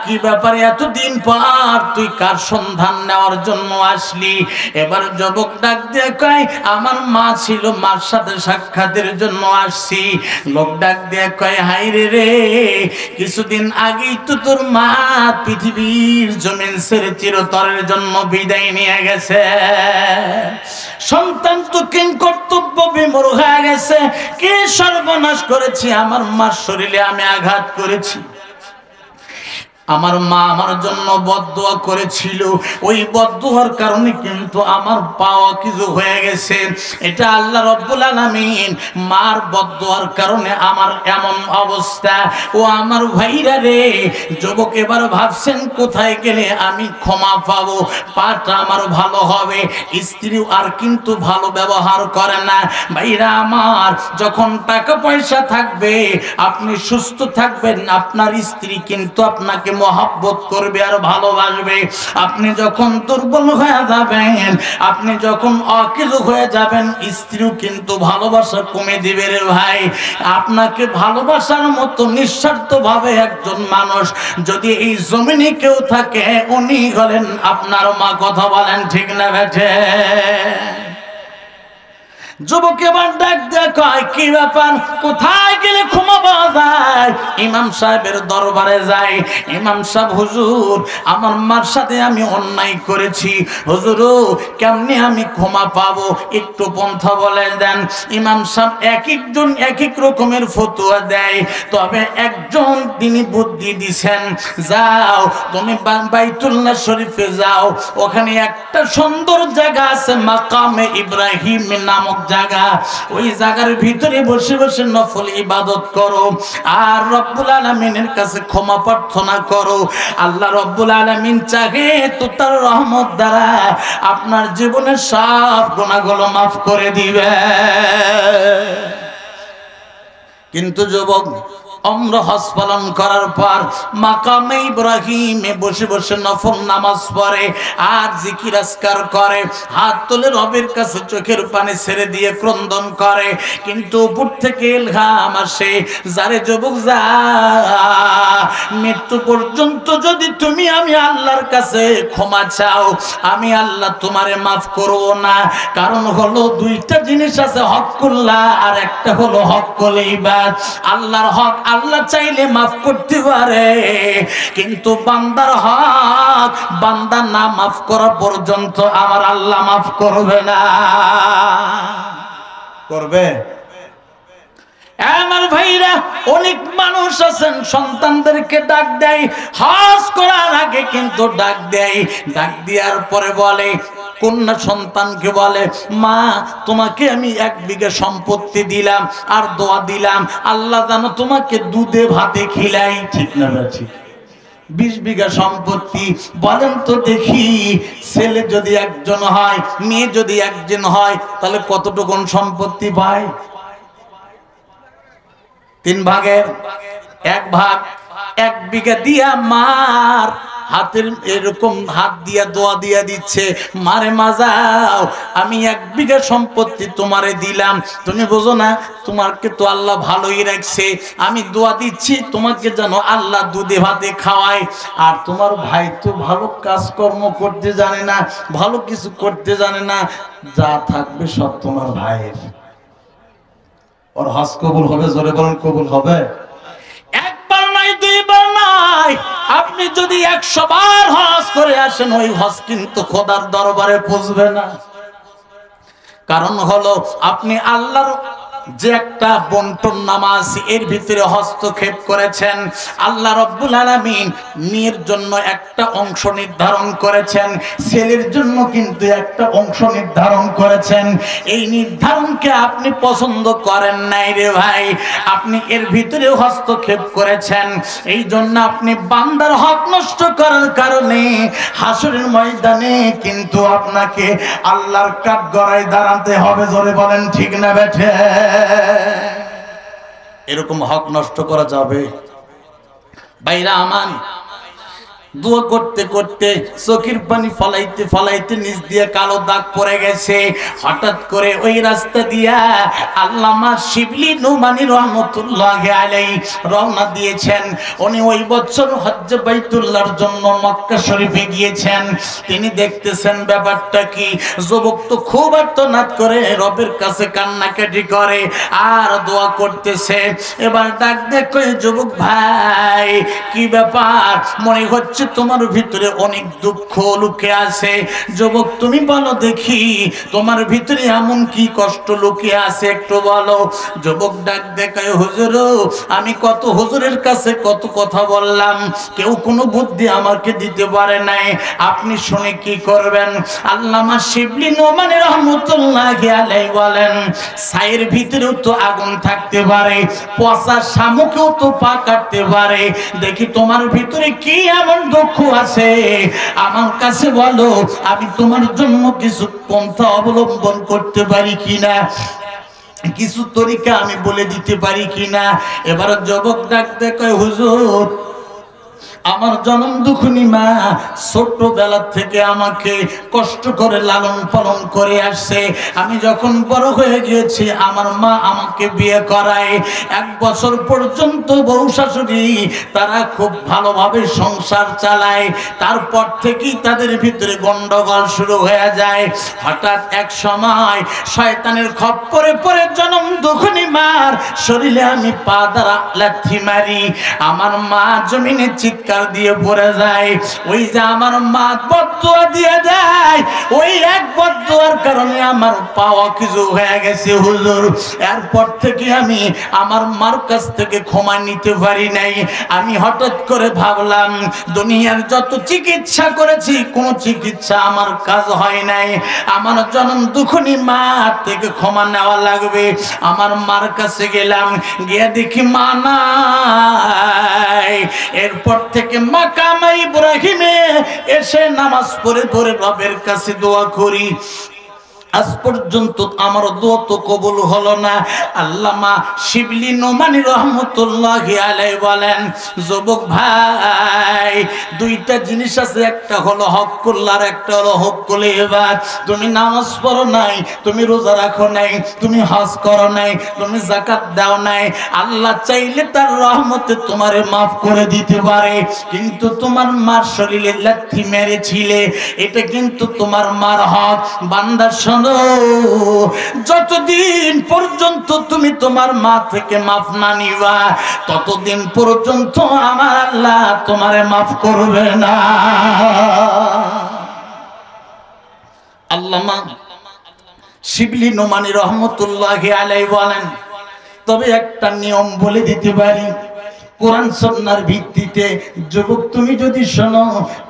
কি ব্যাপারে এতদিন পর তুই কার সন্ধান নেওয়ার জন্য আসলি? এবার যুবক ডাক দিয়ে কয়, আমার মা ছিল, মার সাথে সাক্ষাতের জন্য আসছি। লোক ডাক দিয়ে কয়, হাইরে রে, কিছুদিন আগেই তো তোর মা পৃথিবীর জমিন ছেড়ে চিরতরের জন্য বিদায় নিয়ে গেছে। সন্তান তো কিং কর্তব্য বিমূঢ় হয়ে গেছে, কি সর্বনাশ করেছি, আমার মার শরীরে আমি আঘাত করেছি, আমার মা আমার জন্য বদদোয়া করেছিল, ওই বদদোয়ার কারণে কিন্তু আমার পাওয়া কিছু হয়ে গেছে। এটা আল্লাহ রাব্বুল আলামিন মার বদদোয়ার কারণে আমার এমন অবস্থা। ও আমার ভাইরা রে, যুবক এবার ভাবছেন কোথায় গেলে আমি ক্ষমা পাবো, পাটা আমার ভালো হবে। স্ত্রী আর কিন্তু ভালো ব্যবহার করে না। ভাইরা আমার, যখন টাকা পয়সা থাকবে, আপনি সুস্থ থাকবেন, আপনার স্ত্রী কিন্তু আপনাকে মহব্বত করবে আর ভালোবাসবে। আপনি যখন দুর্বল হয়ে যাবেন, আপনি যখন অকেজো হয়ে যাবেন, স্ত্রীও কিন্তু ভালোবাসা কমে দিবে রে ভাই। আপনাকে ভালোবাসার মতো নিঃস্বার্থভাবে একজন মানুষ যদি এই জমিনে কেউ থাকে, উনি হলেন আপনার মা। কথা বলেন ঠিক না বেঠে? যুবক এবার ডাক দিয়ে কয়, কি ব্যাপার, কোথায় গেলে ক্ষমা পাওয়া যায়? ইমাম সাহেবের দরবারে যায়। ইমাম সাহেব, হুজুর আমার মার সাথে আমি অন্যায় করেছি, হুজুর কেমনে আমি ক্ষমা পাবো, একটু পন্থা বলে দেন। ইমাম সাহেব এক একজন এক এক রকমের ফতোয়া দেয়, তবে একজন তিনি বুদ্ধি দিছেন, যাও তুমি বাইতুল্লাহ শরীফে যাও, ওখানে একটা সুন্দর জায়গা আছে মাকামে ইব্রাহিম নামক জায়গা, ওই জায়গার ভিতরে বসে বসে নফল ইবাদত করো আর রব্বুল আলামিনের কাছে ক্ষমা প্রার্থনা করো। আল্লাহ রব্বুল আলামিন চাহে তো তার রহমত দ্বারা আপনার জীবনের সব গুনাহগুলো মাফ করে দিবে। কিন্তু যুবক আমরা হজ পালন করার পর মাকামে ইব্রাহিমে বসে বসে নফল নামাজ পড়ে আর জিকির আজকার করে, হাত তুলে রবের কাছে চোখের পানি ছেড়ে দিয়ে ক্রন্দন করে, কিন্তু উপর থেকে ইলহাম আসে, যারে যুবক যা, মৃত্যু পর্যন্ত যদি তুমি আমি আল্লাহর কাছে ক্ষমা চাও, আমি আল্লাহ তোমারে মাফ করব না। কারণ হলো দুইটা জিনিস আছে, হকুল্লাহ আর একটা হলো হকুল ইবাদ। আল্লাহর হক আল্লাহ চাইলে মাফ করতে পারে, কিন্তু বান্দার হক বান্দা না মাফ করা পর্যন্ত আমার আল্লাহ মাফ করবে না। করবে? আমার ভাইরা, অনেক মানুষ আছেন সন্তানদেরকে ডাক দেয় হজ করার আগে, কিন্তু ডাক দেয়, ডাক দেওয়ার পরে বলে, কন্যা সন্তানকে বলে, মা তোমাকে আমি 1 বিঘা সম্পত্তি দিলাম আর দোয়া দিলাম, আল্লাহ জানো তোমাকে দুধে ভাতে খিলাই। ঠিক না ঠিক? 20 বিঘা সম্পত্তি, বলেন তো দেখি, ছেলে যদি একজন হয়, মেয়ে যদি একজন হয়, তাহলে কতটুকুন সম্পত্তি পায়? 3 ভাগের 1 ভাগ। 1 বিঘা দিয়া মার হাতের এরকম হাত দিয়া দোয়া দিয়া দিচ্ছে, মারে মাজাও আমি 1 বিঘা সম্পত্তি তোমারে দিলাম, তুমি বোঝো না তোমাকে তো আল্লাহ ভালোই রাখছে, আমি দোয়া দিচ্ছি তোমাকে যেন আল্লাহ দুধে ভাতে খাওয়ায়। আর তোমার ভাই তো ভালো কাজকর্ম করতে জানে না, ভালো কিছু করতে জানে না, যা থাকবে সব তোমার ভাইয়ের। ওর হজ কবুল হবে? জোরে বলেন, কবুল হবে? একবার নাই, 2 বার নাই, আপনি যদি 100 বার হজ করে আসেন, ওই হজ কিন্তু খোদার দরবারে পৌঁছবে না। কারণ হলো আপনি আল্লাহর যে একটা বন্টন নামাজ, এর ভিতরে হস্তক্ষেপ করেছেন। আল্লাহ রব্বুল আলামিন মেয়ের জন্য একটা অংশ নির্ধারণ করেছেন, ছেলের জন্য কিন্তু একটা অংশ নির্ধারণ করেছেন। এই নির্ধারণকে আপনি পছন্দ করেন নাই রে ভাই, আপনি এর ভিতরে হস্তক্ষেপ করেছেন। এই জন্য আপনি বান্দার হক নষ্ট করার কারণে হাসরের ময়দানে কিন্তু আপনাকে আল্লাহর কাঠগড়ায় দাঁড়াতে হবে। জোরে বলেন ঠিক না বেঠে? এরকম হক নষ্ট করা যাবে? ভাইরা আমার, দোয়া করতে করতে চোখের পানি ফলাইতে ফলাইতে নিচ দিয়ে কালো দাগ পড়ে গেছে। হঠাৎ করে ওই রাস্তা দিয়া আল্লামা শিবলি নুমানি রহমতুল্লাহি আলাইহি রওনা দিয়েছেন। উনি ওই বছর হজ্জ বাইতুল্লাহর জন্য মক্কা শরীফে গিয়েছেন। তিনি দেখতেছেন ব্যাপারটা কি, যুবক তো খুব আর্তনাদ করে রবের কাছে কান্নাকাটি করে আর দোয়া করতেছে। এবার ডাক দেখো, যুবক ভাই কি ব্যাপার, মনে হচ্ছে তোমার ভিতরে অনেক দুঃখ লুকে আছে। যুবক তুমি বলো দেখি, তোমার ভিতরে এমন কি কষ্ট লুকে আছে একটু বলো। যুবক ডাক দেখায়, হুজুর আমি কত হুজুরের কাছে কত কথা বললাম, কেউ কোনো বুদ্ধি আমাকে দিতে পারে নাই, আপনি শুনে কি করবেন? আল্লামা শিবলি নোমানী রহমতুল্লাহি আলাইহি বলেন, ছাইয়ের ভিতরেও তো আগুন থাকতে পারে, পচা শামুকেও তো পা কাটতে পারে, দেখি তোমার ভিতরে কি এমন দুঃখ আছে আমার কাছে বলো, আমি তোমার জন্য কিছু পন্থা অবলম্বন করতে পারি কিনা, কিছু তরিকা আমি বলে দিতে পারি কিনা। এবার যুবক ডাকতে কয়, হুজুর আমার জনম দুঃখিনী মা ছোটবেলা থেকে আমাকে কষ্ট করে লালন পালন করে আসছে। আমি যখন বড় হয়ে গিয়েছি আমার মা আমাকে বিয়ে করায়। 1 বছর পর্যন্ত বউ শাশুড়ি তারা খুব ভালোভাবে সংসার চালায়। তারপর থেকেই তাদের ভিতরে গন্ডগোল শুরু হয়ে যায়। হঠাৎ এক সময় শয়তানের খপ্পরে পড়ে জনম দুঃখিনী মার শরীরে আমি পা দ্বারা লাথি মারি। আমার মা জমিনে চিৎকার দিয়ে পড়ে যায়। ওই যে আমার মা বদদুয়া দিয়ে দেয়, ওই এক বদদুয়ার কারণে আমার পাওয়া কিছু হয়ে গেছে হুজুর। এরপর থেকে আমি আমার মার কাছ থেকে ক্ষমা নিতে পারি নাই। আমি হঠাৎ করে ভাবলাম দুনিয়ার যত চিকিৎসা করেছি কোনো চিকিৎসা আমার কাজ হয় নাই। আমার জনম দুঃখিনী মা থেকে ক্ষমা নেওয়া লাগবে। আমার মার কাছে গেলাম, গিয়ে দেখি মা নাই। এরপর থেকে মাকামে ইব্রাহিমে এসে নামাজ পড়ে পড়ে রবের কাছে দোয়া করি। আজ পর্যন্ত আমার দোয়া তো কবুল হলো না। আল্লামা শিবলি নোমানী রহমতুল্লাহি আলাইহি বলেন, যুবক ভাই দুইটা জিনিস আছে, একটা হলো হকুল আর একটা হলো হকুল ইবাদ। তুমি নামাজ পড়ো নাই, তুমি রোজা রাখো নাই, তুমি হজ করো নাই, তুমি যাকাত দাও নাই, আল্লাহ চাইলে তার রহমতে তোমারে মাফ করে দিতে পারে। কিন্তু তোমার মার শরীরে লাথি মেরেছিলে, এটা কিন্তু তোমার মার হক। বান্দা যতদিন পর্যন্ত তুমি তোমার মা থেকে মাফ না নিবা ততদিন পর্যন্ত আমার আল্লাহ তোমারে মাফ করবে না। আল্লামা শিবলি নোমানী রহমতুল্লাহি আলাইহি বলেন, তবে একটা নিয়ম বলে দিতে পারি কোরআন সুন্নাহর ভিত্তিতে। যুবক তুমি যদি শোনো,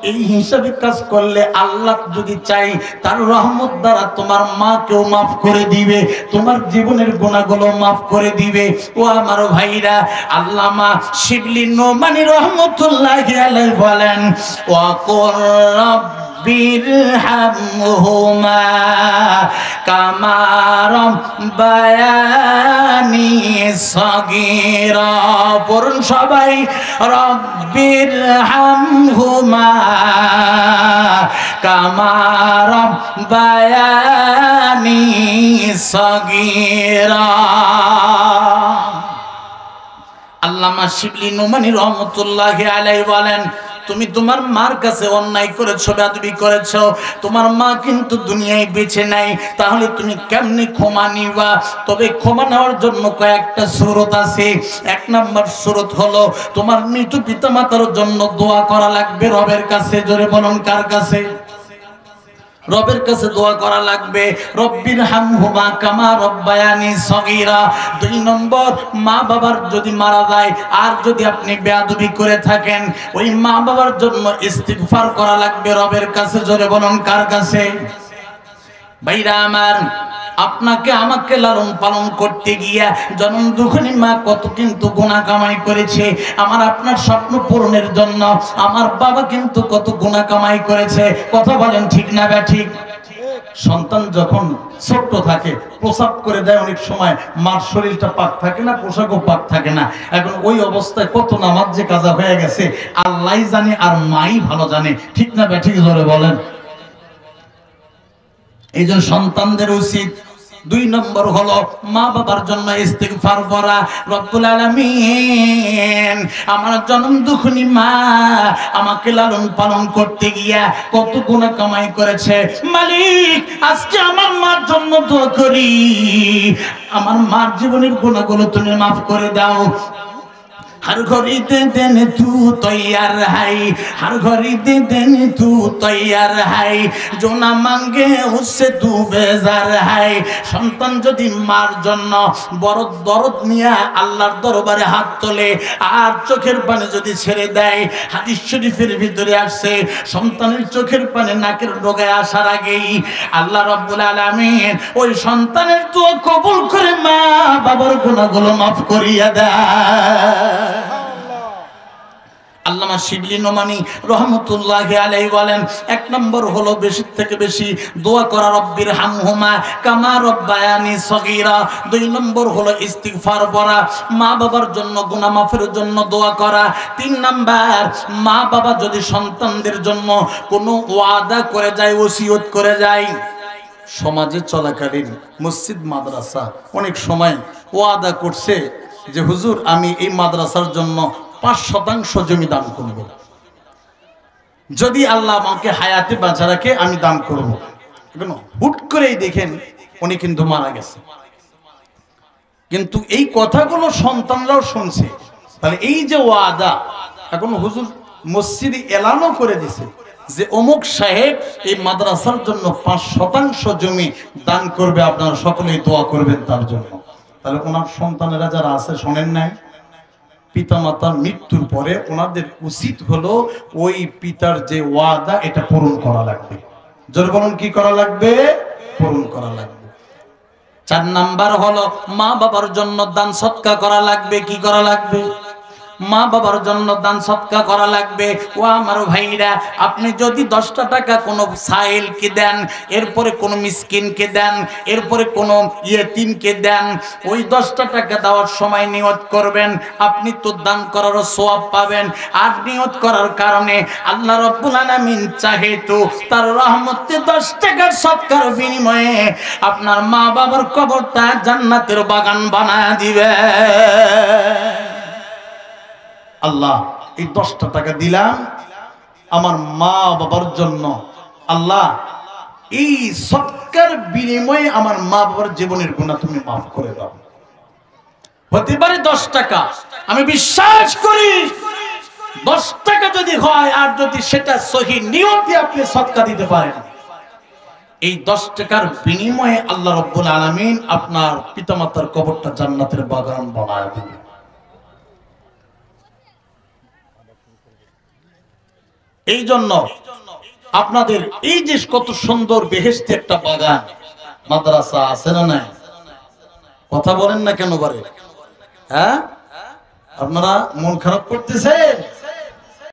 এই হিসাবে কাজ করলে আল্লাহ যদি চাই তার রহমত দ্বারা তোমার মাকেও মাফ করে দিবে, তোমার জীবনের গুনাহগুলো মাফ করে দিবে। ও আমার ভাইরা, আল্লামা শিবলি নোমানী রহমতুল্লাহি আলাইহি বলেন, ওয়া কুর বিরহামহুমা কামা রাব্বায়ানি সগীরা। পড়ুন সবাই, রব্বিরহামহুমা কামা রাব্বায়ানি সগীরা। আল্লামা শিবলি নোমানী রহমতুল্লাহি আলাইহি বলেন, তুমি তোমার মার কাছে অন্যায় করেছো, বেয়াদবি করেছো, তোমার মা কিন্তু দুনিয়ায় বেঁচে নাই, তাহলে তুমি কেমনে ক্ষমা নিবা? তবে ক্ষমা নেওয়ার জন্য কয়েকটা সুরত আছে। 1 নম্বর সুরত হলো তোমার মৃত পিতামাতার জন্য দোয়া করা লাগবে রবের কাছে। জোরে বলুন, কার কাছে? রবের কাছে দোয়া করা লাগবে, রব্বির হামহুমা কামা রব্বায়ানি সগীরা। 2 নম্বর, মা বাবার যদি মারা যায় আর যদি আপনি বেয়াদবি করে থাকেন, ওই মা বাবার জন্য ইস্তিগফার করা লাগবে রবের কাছে। জোরে বলুন, কার কাছে? ভাইরা আমার, আপনাকে আমাকে লালন পালন করতে গিয়া জনম দুঃখিনী মা কত কিন্তু গুনাহ কামাই করেছে। আমার আপনার স্বপ্ন পূরণের জন্য আমার বাবা কিন্তু কত গুনাহ কামাই করেছে। কথা বলেন ঠিক না ব্যাঠিক? সন্তান যখন ছোট্ট থাকে প্রসাব করে দেয়, অনেক সময় মার শরীরটা পাক থাকে না, পোশাকও পাক থাকে না। এখন ওই অবস্থায় কত নামাজ যে কাজা হয়ে গেছে আল্লাহই জানে আর মাই ভালো জানে। ঠিক না ব্যাঠিক? জোরে বলেন। এই জন্য সন্তানদের উচিত 2 নম্বর হলো মা বাবার জন্য ইস্তিগফার করা। রব্বুল আলামিন, আমার জনম দুঃখিনী মা আমাকে লালন পালন করতে গিয়া কত গুনাহ কামাই করেছে। মালিক, আজকে আমার মার জন্য দোয়া করি, আমার মার জীবনের গুনাহগুলো তুমি মাফ করে দাও। हर घड़ी दे देने तू तैयार है, हर घड़ी दे देने तू तैयार है, जो ना मांगे उससे तू बेजार है। সন্তান যদি মার জন্য বড় দরদ নিয়ে আল্লাহর দরবারে হাত তোলে আর চোখের পানি যদি ছেড়ে দেয়, হাদিস শরীফের ভিতরে আসছে সন্তানের চোখের পানি নাকের ডগায় আসার আগেই আল্লাহ রাব্বুল আলামিন ওই সন্তানের দোয়া কবুল করে মা বাবার গুনাহগুলো মাফ করিয়া দেয়। আল্লামা শিবলি নোমানী রহমতুল্লাহি আলাইহি বলেন, এক নম্বর হলো বেশি থেকে বেশি দোয়া করা, রব্বির হামহুমা কামা রব্বায়ানি সগীরা। দুই নম্বর হলো ইস্তিগফার পড়া, মা বাবার জন্য গুনাহ মাফের জন্য দোয়া করা। তিন নাম্বার, মা বাবা যদি সন্তানদের জন্য কোনো ওয়াদা করে যায়, ওসিয়ত করে যায়, সমাজে চলাকালীন মসজিদ মাদ্রাসা অনেক সময় ওয়াদা করছে যে হুজুর আমি এই মাদ্রাসার জন্য ৫% জমি দান করব, যদি আল্লাহ আমাকে হায়াতে বাঁচা রাখে আমি দান করব। হুট করেই দেখেন উনি কিন্তু মারা গেছে, কিন্তু এই কথাগুলো সন্তানরাও শুনছে। তাহলে এই যে ওয়াদা, এখন হুজুর মসজিদে এলানও করে দিছে যে অমুক সাহেব এই মাদ্রাসার জন্য ৫% জমি দান করবে, আপনারা সকলেই দোয়া করবেন তার জন্য। তাহলে ওনার সন্তানেরা যারা আছে শোনেন নাই, পিতামাতার মৃত্যুর পরে ওনাদের উচিত হলো ওই পিতার যে ওয়াদা এটা পূরণ করা লাগবে। জোর বলুন কি করা লাগবে? পূরণ করা লাগবে। ৪ নাম্বার হলো মা বাবার জন্য দান সদকা করা লাগবে। কি করা লাগবে? মা বাবার জন্য দান সদকা করা লাগবে। ও আমার ভাইরা, আপনি যদি 10টা টাকা কোনো সাইলকে দেন, এরপরে কোনো মিসকিনকে দেন, এরপরে কোনো ইয়েতিমকে দেন, ওই 10টা টাকা দেওয়ার সময় নিয়ত করবেন, আপনি তো দান করারও সওয়াব পাবেন। আর নিয়ত করার কারণে আল্লাহ রাব্বুল আলামিন চাহে তো তার রহমতে 10 টাকার সদকার বিনিময়ে আপনার মা বাবার কবরটা জান্নাতের বাগান বানায় দিবে। আল্লাহ এই 10টা টাকা দিলাম আমার মা বাবার জন্য, আল্লাহ এই সদকার বিনিময়ে আমার মা বাবার জীবনের গুনাহ তুমি মাফ করে দাও। হতে পারে 10 টাকা, আমি বিশ্বাস করি 10 টাকা যদি হয় আর যদি সেটা সহি নিয়তে আপনি সদকা দিতে পারেন, এই 10 টাকার বিনিময়ে আল্লাহ রাব্বুল আলামিন আপনার পিতামাতার কবরটা জান্নাতের বাগান বানায় দিবেন। এই জন্য আপনাদের এই যে কত সুন্দর বেহেশতি একটা বাগান মাদ্রাসা আছে না নাই? কথা বলেন না কেন বারে? হ্যাঁ, আপনারা মন খারাপ করতেছেন?